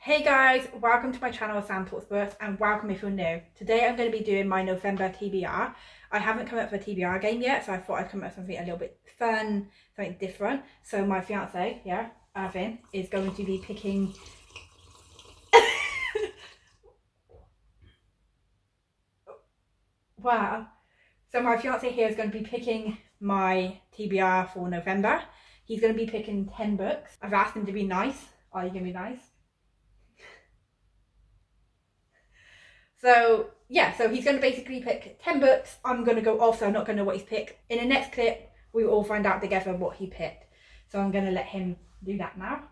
Hey guys, welcome to my channel Sam Talks Books and welcome if you're new. Today I'm going to be doing my November TBR. I haven't come up with a TBR game yet, so I thought I'd come up with something a little bit fun, something different. So my fiance, Arvin, is going to be picking... Wow. So my fiance here is going to be picking my TBR for November. He's going to be picking 10 books. I've asked him to be nice. Are you going to be nice? So he's going to basically pick 10 books. I'm going to go off, so I'm not going to know what he's picked. In the next clip, we will all find out together what he picked. So I'm going to let him do that now.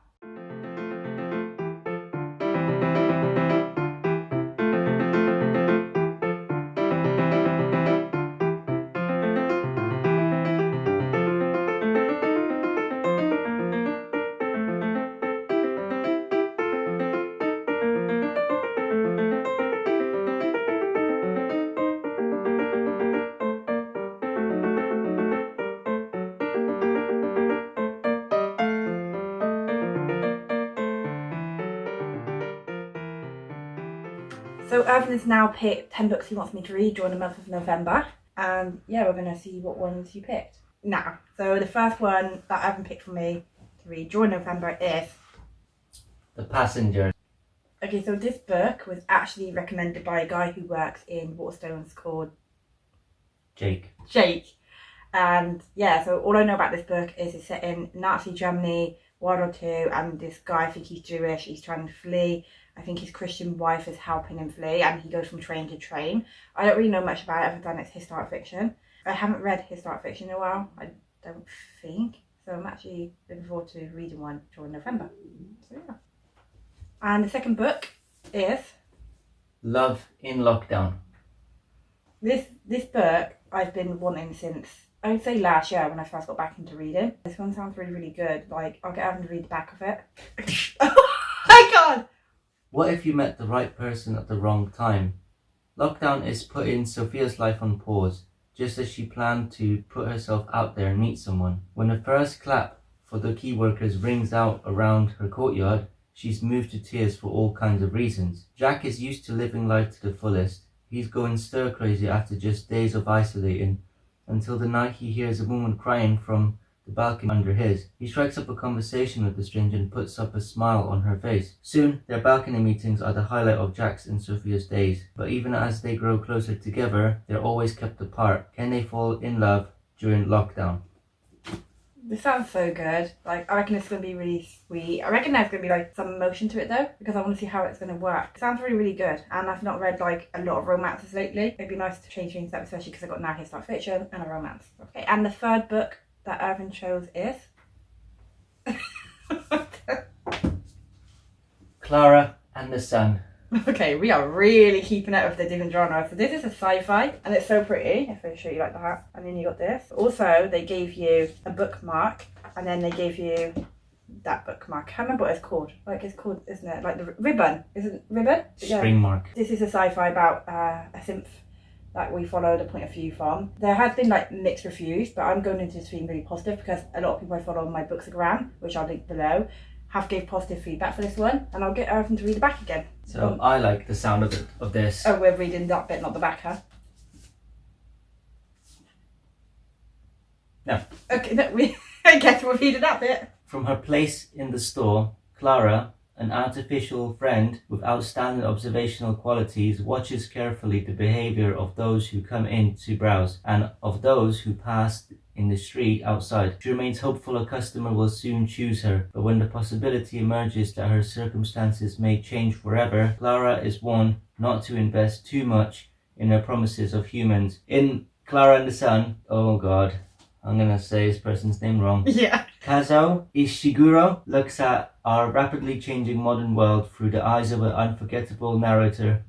So Irvin has now picked 10 books he wants me to read during the month of November. And we're going to see what ones he picked now. So the first one that Irvin picked for me to read during November is... The Passenger. Okay, so this book was actually recommended by a guy who works in Waterstones called... Jake. And so all I know about this book is it's set in Nazi Germany, World War II, and this guy, I think he's Jewish, he's trying to flee. I think his Christian wife is helping him flee, and he goes from train to train. I don't really know much about it other than it's historic fiction. I haven't read historic fiction in a while, I don't think. So I'm actually looking forward to reading one during November. So yeah. And the second book is... Love in Lockdown. This book I've been wanting since, I would say last year when I first got back into reading. This one sounds really, really good. Like, I'll get Evan to read the back of it. Oh my god! What if you met the right person at the wrong time? Lockdown is putting Sophia's life on pause, just as she planned to put herself out there and meet someone. When the first clap for the key workers rings out around her courtyard, she's moved to tears for all kinds of reasons. Jack is used to living life to the fullest. He's going stir crazy after just days of isolating, until the night he hears a woman crying from the balcony under his. He strikes up a conversation with the stranger and puts up a smile on her face. Soon, their balcony meetings are the highlight of Jack's and Sophia's days. But even as they grow closer together, they're always kept apart. Can they fall in love during lockdown? This sounds so good. Like, I reckon it's going to be really sweet. I reckon there's going to be like some emotion to it though, because I want to see how it's going to work. It sounds really, really good. And I've not read like a lot of romances lately. It'd be nice to change things up, especially because I've got now historic fiction and a romance. Okay, and the third book that Irvin chose is... Clara and the Sun. Okay, we are really keeping up with the different genres. So this is a sci-fi, and it's so pretty. If I show you like that. And then you got this. Also, they gave you a bookmark, and then they gave you that bookmark. I can't remember what it's called. Like, it's called, isn't it? Like the ribbon. Isn't it ribbon? String mark. This is a sci-fi about a synth that we follow the point of view from. There has been like mixed reviews, but I'm going into this being really positive because a lot of people I follow on my Bookstagram, which I'll link below, have gave positive feedback for this one, and I'll get Irvin to read the back again. So I like the sound of this. Oh, we're reading that bit, not the back, huh? No. Okay, no, I guess we're reading that bit. From her place in the store, Clara, an artificial friend with outstanding observational qualities, watches carefully the behavior of those who come in to browse and of those who pass in the street outside. She remains hopeful a customer will soon choose her, but when the possibility emerges that her circumstances may change forever, Clara is warned not to invest too much in her promises of humans. In Clara and the Sun, oh god, I'm gonna say this person's name wrong. Yeah. Kazuo Ishiguro looks at our rapidly changing modern world through the eyes of an unforgettable narrator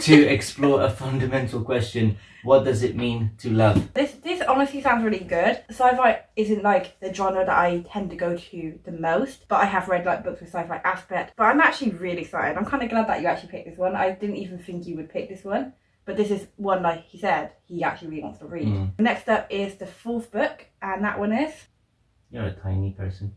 to explore a fundamental question: what does it mean to love? This honestly sounds really good. Sci-fi isn't like the genre that I tend to go to the most, but I have read like books with sci-fi aspect. But I'm actually really excited. I'm kind of glad that you actually picked this one. I didn't even think you would pick this one. But this is one, like he said, he actually really wants to read. Next up is the fourth book, and that one is... You're a tiny person.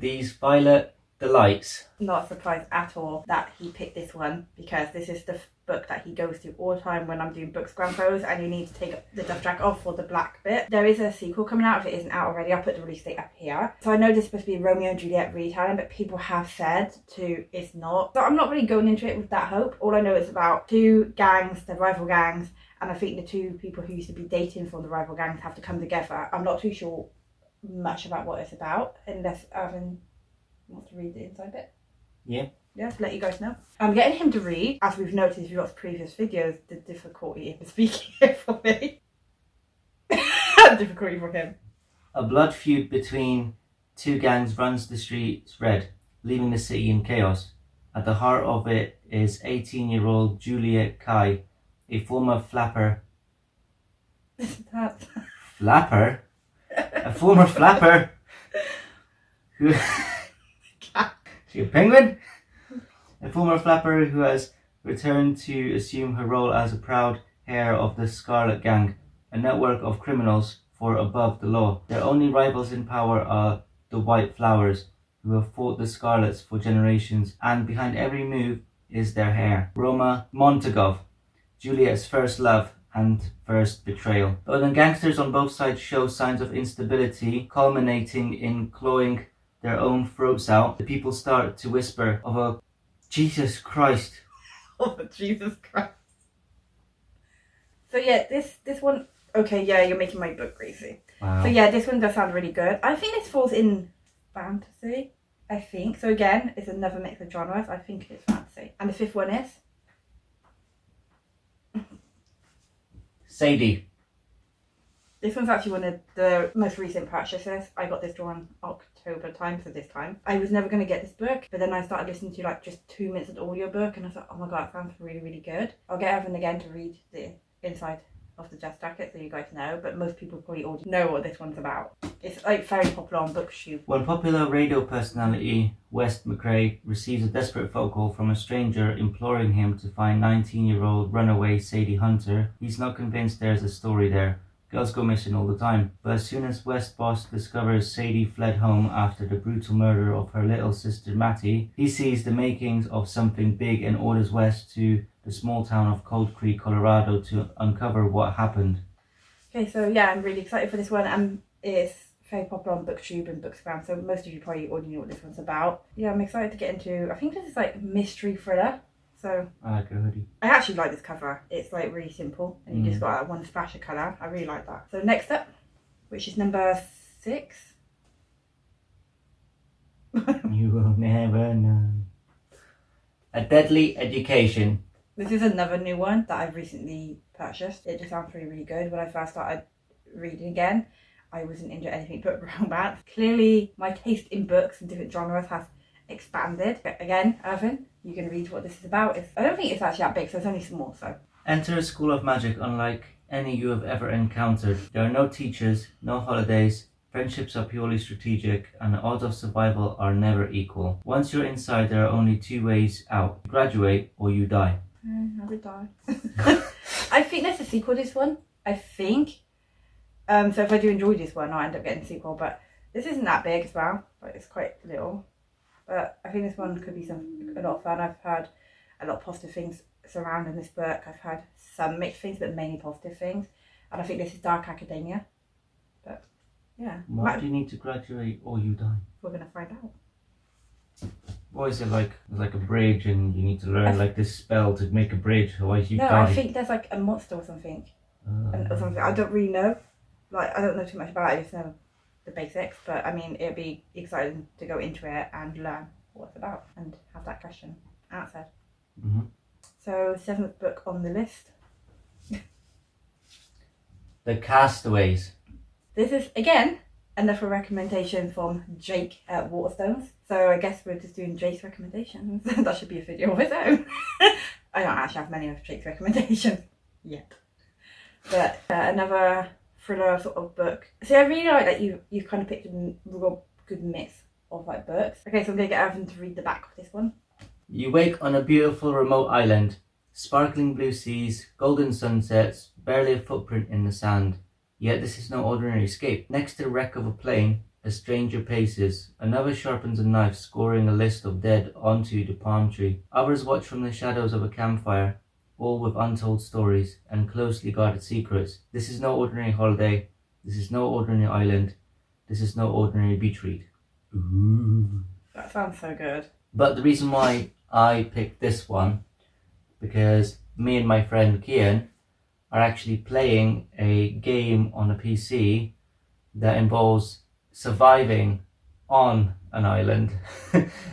These violet delights. Not surprised at all that he picked this one, because this is the book that he goes to all the time when I'm doing Bookstagram photos and you need to take the dust jacket off for the black bit. There is a sequel coming out. If it isn't out already, I'll put the release date up here. So I know this is supposed to be Romeo and Juliet retelling, but people have said it's not. So I'm not really going into it with that hope. All I know is about two gangs, the rival gangs, and I think the two people who used to be dating from the rival gangs have to come together. I'm not too sure much about what it's about, unless Irvin wants to read the inside bit. Yeah. Yeah, to let you guys know. I'm getting him to read, as we've noticed in lots of previous videos, the difficulty in speaking it for me. Difficulty for him. A blood feud between two gangs runs the streets red, leaving the city in chaos. At the heart of it is 18-year-old Juliet Kai, a former flapper. Flapper? A former flapper who... She a penguin? A former flapper who has returned to assume her role as a proud heir of the Scarlet Gang, a network of criminals for above the law. Their only rivals in power are the White Flowers, who have fought the Scarlets for generations, and behind every move is their heir, Roma Montagov, Juliet's first love and first betrayal. But when gangsters on both sides show signs of instability, culminating in clawing their own throats out, the people start to whisper of a Jesus Christ. Oh, Jesus Christ. So yeah, this one, okay, yeah, you're making my book crazy. Wow. So yeah, this one does sound really good. I think this falls in fantasy, I think. So again, it's another mix of genres. I think it's fantasy. And the fifth one is? Sadie. This one's actually one of the most recent purchases. I got this drawn October time, so this time. I was never going to get this book, but then I started listening to like just 2 minutes of the audiobook and I thought, oh my god, it sounds really, really good. I'll get Evan again to read the inside of the dust jacket so you guys know, but most people probably already know what this one's about. It's like very popular on BookTube. When popular radio personality Wes McCrae receives a desperate phone call from a stranger imploring him to find 19-year-old runaway Sadie Hunter, he's not convinced there's a story there. Girls go missing all the time, but as soon as West Boss discovers Sadie fled home after the brutal murder of her little sister Mattie, he sees the makings of something big and orders West to the small town of Cold Creek, Colorado to uncover what happened. Okay, so yeah, I'm really excited for this one, and it's very popular on BookTube and Bookstagram, so most of you probably already know what this one's about. Yeah, I'm excited to get into, I think this is like mystery thriller. So I like a hoodie. I actually like this cover. It's like really simple and you just got that one splash of colour. I really like that. So next up, which is number 6. You will never know. A Deadly Education. This is another new one that I've recently purchased. It just sounds really, really good. When I first started reading again, I wasn't into anything but romance. Clearly, my taste in books and different genres has expanded. But again, Irvin, you can read what this is about. I don't think it's actually that big, so it's only small. So enter a school of magic unlike any you have ever encountered. There are no teachers, no holidays, friendships are purely strategic, and the odds of survival are never equal. Once you're inside, there are only 2 ways out. You graduate or you die. I would die. I think there's a sequel to this one. I think. So if I do enjoy this one, I'll end up getting a sequel. But this isn't that big as well. Like, it's quite little. But I think this one could be a lot of fun. I've heard a lot of positive things surrounding this book. I've heard some mixed things, but mainly positive things. And I think this is dark academia. But yeah. Why do you need to graduate or you die? We're going to find out. What is it like? Like a bridge and you need to learn like this spell to make a bridge, otherwise you die? No, I think there's like a monster or something. Or something. I don't really know. Like, I don't know too much about it. I just know the basics, but I mean, it'd be exciting to go into it and learn what it's about and have that question answered. So 7th book on the list. The Castaways. This is again another recommendation from Jake at Waterstones. So I guess we're just doing Jake's recommendations. That should be a video of its own. I don't actually have many of Jake's recommendations yet, but another thriller sort of book. See, I really like that you've kind of picked a real good mix of like books. Okay, so I'm gonna get Evan to read the back of this one. You wake on a beautiful remote island, sparkling blue seas, golden sunsets, barely a footprint in the sand. Yet this is no ordinary escape. Next to the wreck of a plane, a stranger paces. Another sharpens a knife, scoring a list of dead onto the palm tree. Others watch from the shadows of a campfire, all with untold stories and closely guarded secrets. This is no ordinary holiday. This is no ordinary island. This is no ordinary beach read. Ooh. That sounds so good. But the reason why I picked this one, because me and my friend Kian are actually playing a game on a PC that involves surviving on an island.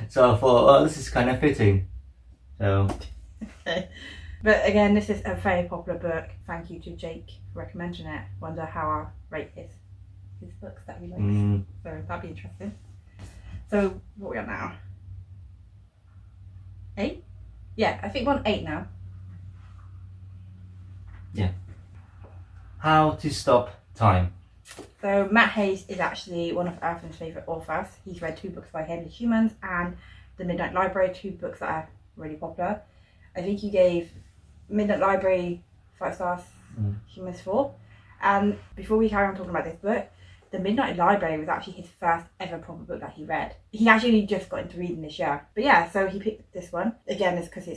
So I thought, oh, this is kind of fitting. So. Okay. But again, this is a very popular book. Thank you to Jake for recommending it. Wonder how I'll rate his books that he likes. So that'd be interesting. So what are we on now? 8? Yeah, I think we're on 8 now. Yeah. How to Stop Time. So Matt Hayes is actually one of Arthur's favourite authors. He's read 2 books by him, The Humans and The Midnight Library, 2 books that are really popular. I think you gave Midnight Library 5 stars, Humans 4. And before we carry on talking about this book, The Midnight Library was actually his first ever proper book that he read. He actually just got into reading this year. But yeah, so he picked this one. Again, it's because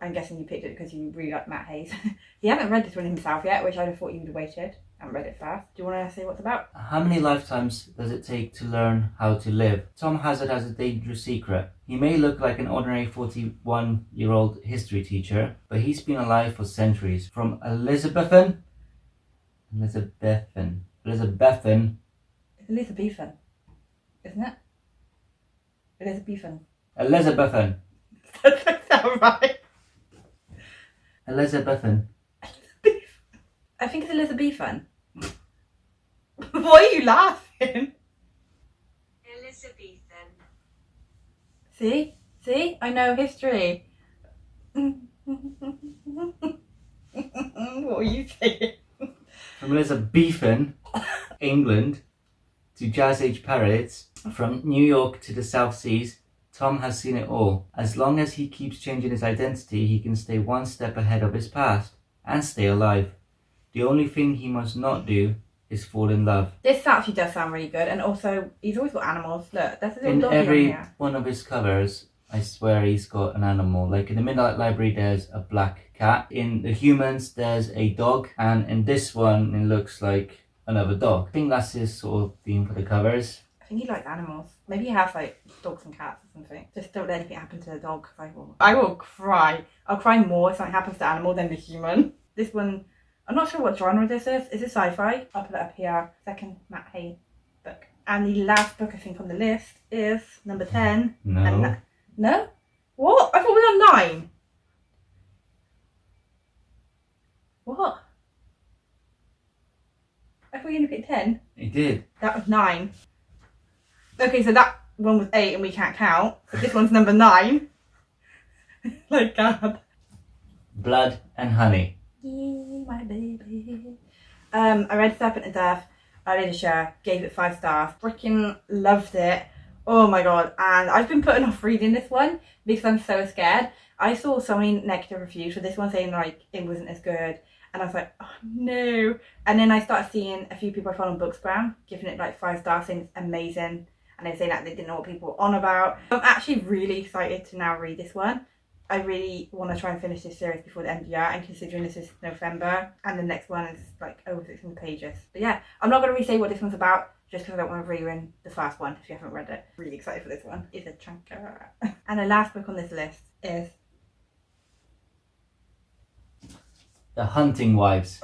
I'm guessing you picked it because you really like Matt Hayes. He hasn't read this one himself yet, which I thought you would have waited and read it first. Do you want to say what's about? How many lifetimes does it take to learn how to live? Tom Hazard has a dangerous secret. He may look like an ordinary 41-year-old history teacher, but he's been alive for centuries. From Elizabethan, Elizabethan, isn't it? Elizabethan. That sounds right. Elizabethan. I think it's Elizabethan. Why are you laughing? Elizabethan. See? I know history. What were you saying? From Elizabethan, England, to Jazz Age Parrots, from New York to the South Seas, Tom has seen it all. As long as he keeps changing his identity, he can stay one step ahead of his past and stay alive. The only thing he must not do is fall in love. This actually does sound really good, and also he's always got animals. Look, there's a little In doggy on every here. one of his covers, I swear he's got an animal. Like in the Midnight Library, there's a black cat. In The Humans, there's a dog. And in this one, it looks like another dog. I think that's his sort of theme for the covers. I think he likes animals. Maybe he has like dogs and cats or something. Just don't let anything happen to the dog, because I will cry. I'll cry more if something happens to the animal than the human. This one, I'm not sure what genre this is. Is it sci-fi? I'll put it up here. Second Matt Hayes book. And the last book I think on the list is number 10. No. No? What? I thought we were on 9. What? I thought you only picked 10. He did. That was 9. Okay, so that one was 8 and we can't count. So this one's number 9. Like God. Blood and Honey. Yeah, my baby. I read Serpent of Death earlier this year, gave it 5 stars. Freaking loved it. Oh my god. And I've been putting off reading this one because I'm so scared. I saw so many negative reviews for this one saying like it wasn't as good. And I was like, oh no. And then I started seeing a few people I follow on Bookspram giving it like 5 stars, saying it's amazing. And they're saying that they didn't know what people were on about. I'm actually really excited to now read this one. I really want to try and finish this series before the end of the year, and considering this is November and the next one is like over 600 pages. But yeah, I'm not going to really say what this one's about just because I don't want to ruin the first one if you haven't read it. Really excited for this one. It's a chunker. And the last book on this list is The Hunting Wives.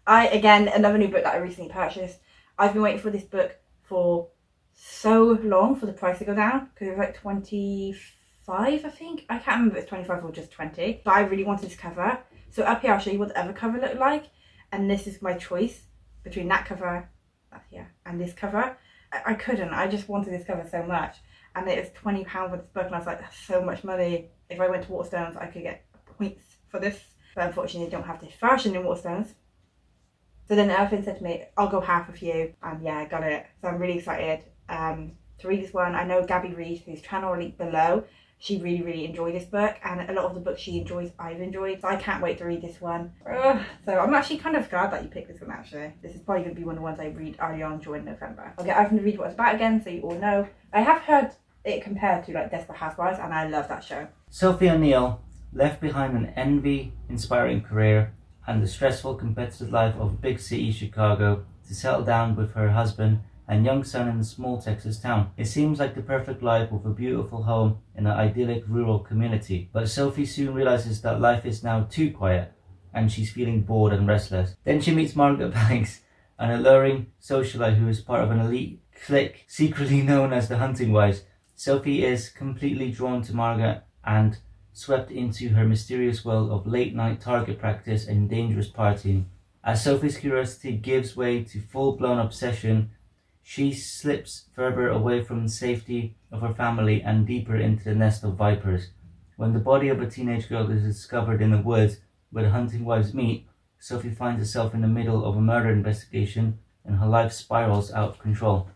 Again, another new book that I recently purchased. I've been waiting for this book for so long for the price to go down because it was like 25, I think. I can't remember if it's 25 or just 20. But I really wanted this cover. So up here I'll show you what the other cover looked like. And this is my choice between that cover, that's here, and this cover. I couldn't. I just wanted this cover so much. And it was £20 for this book and I was like, that's so much money. If I went to Waterstones I could get points for this. But unfortunately I don't have this version in Waterstones. So then Elfin said to me, I'll go half of you. And yeah, I got it. So I'm really excited to to read this one. I know Gabby Reed, whose channel I'll link below, she really enjoyed this book, and a lot of the books she enjoys, I've enjoyed, so I can't wait to read this one. So I'm actually kind of glad that you picked this one, actually. This is probably going to be one of the ones I read early on during November. I'll get Ivan to read what it's about again, so you all know. I have heard it compared to like Desperate Housewives, and I love that show. Sophie O'Neill left behind an envy-inspiring career and the stressful competitive life of big city Chicago to settle down with her husband and young son in a small Texas town. It seems like the perfect life with a beautiful home in an idyllic rural community. But Sophie soon realizes that life is now too quiet and she's feeling bored and restless. Then she meets Margaret Banks, an alluring socialite who is part of an elite clique secretly known as the Hunting Wives. Sophie is completely drawn to Margaret and swept into her mysterious world of late-night target practice and dangerous partying. As Sophie's curiosity gives way to full-blown obsession, she slips further away from the safety of her family and deeper into the nest of vipers. When the body of a teenage girl is discovered in the woods where the Hunting Wives meet, Sophie finds herself in the middle of a murder investigation and her life spirals out of control.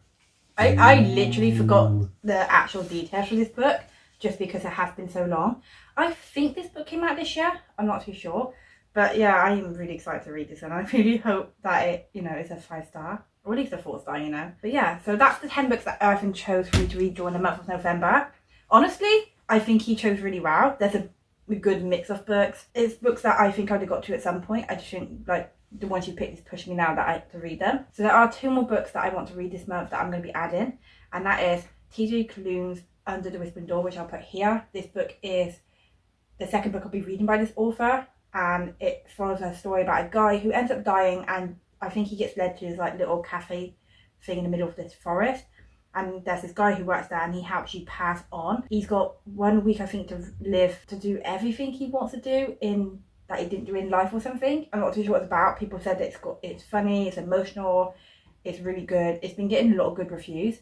I literally forgot the actual details for this book just because it has been so long. I think this book came out this year. I'm not too sure. But yeah, I am really excited to read this and I really hope that it, is a 5-star. Or at least a 4-star, But yeah, so that's the 10 books that Irvin chose for me to read during the month of November. Honestly, I think he chose really well. There's a good mix of books. It's books that I think I'd have got to at some point. I just think the ones you picked is pushing me now that I have to read them. So there are 2 more books that I want to read this month that I'm going to be adding. And that is TJ Klung's Under the Whispering Door, which I'll put here. This book is the second book I'll be reading by this author. And it follows a story about a guy who ends up dying, and I think he gets led to this little cafe thing in the middle of this forest, and there's this guy who works there and he helps you pass on. He's got 1 week I think to live to do everything he wants to do in that he didn't do in life or something. I'm not too sure what it's about. People said that it's funny, it's emotional, it's really good. It's been getting a lot of good reviews.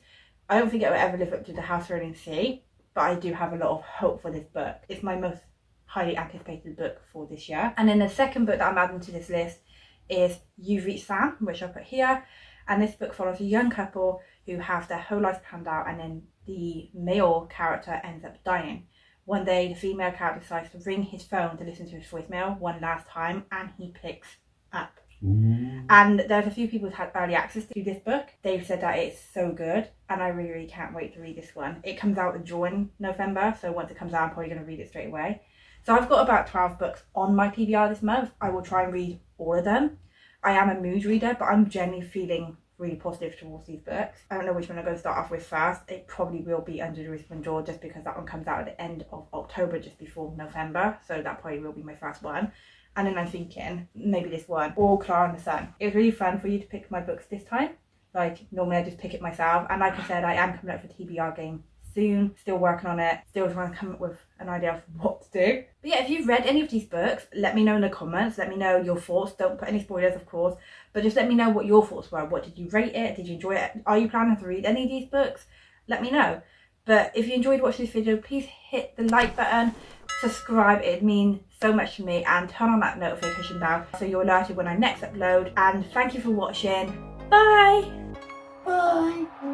I don't think it will ever live up to The House Rolling Sea, but I do have a lot of hope for this book. It's my most highly anticipated book for this year. And then the second book that I'm adding to this list is You've Reached Sam, which I'll put here. And this book follows a young couple who have their whole life planned out, and then the male character ends up dying. One day the female character decides to ring his phone to listen to his voicemail one last time, and he picks up. And there's a few people who've had early access to this book. They've said that it's so good, and I really can't wait to read this one. It comes out during November, so once it comes out I'm probably going to read it straight away. So I've got about 12 books on my TBR this month. I will try and read all of them. I am a mood reader, but I'm generally feeling really positive towards these books. I don't know which one I'm going to start off with first. It probably will be Under the Whispering Door, just because that one comes out at the end of October, just before November. So that probably will be my first one. And then I'm thinking maybe this one, or Clara and the Sun. It was really fun for you to pick my books this time. Normally I just pick it myself. And like I said, I am coming up for TBR game soon, still working on it, still trying to come up with an idea of what to do. But yeah, if you've read any of these books, let me know in the comments, let me know your thoughts. Don't put any spoilers, of course, but just let me know what your thoughts were. What did you rate it? Did you enjoy it? Are you planning to read any of these books? Let me know. But if you enjoyed watching this video, please hit the like button, subscribe, it means so much to me, and turn on that notification bell so you're alerted when I next upload. And thank you for watching. Bye! Bye!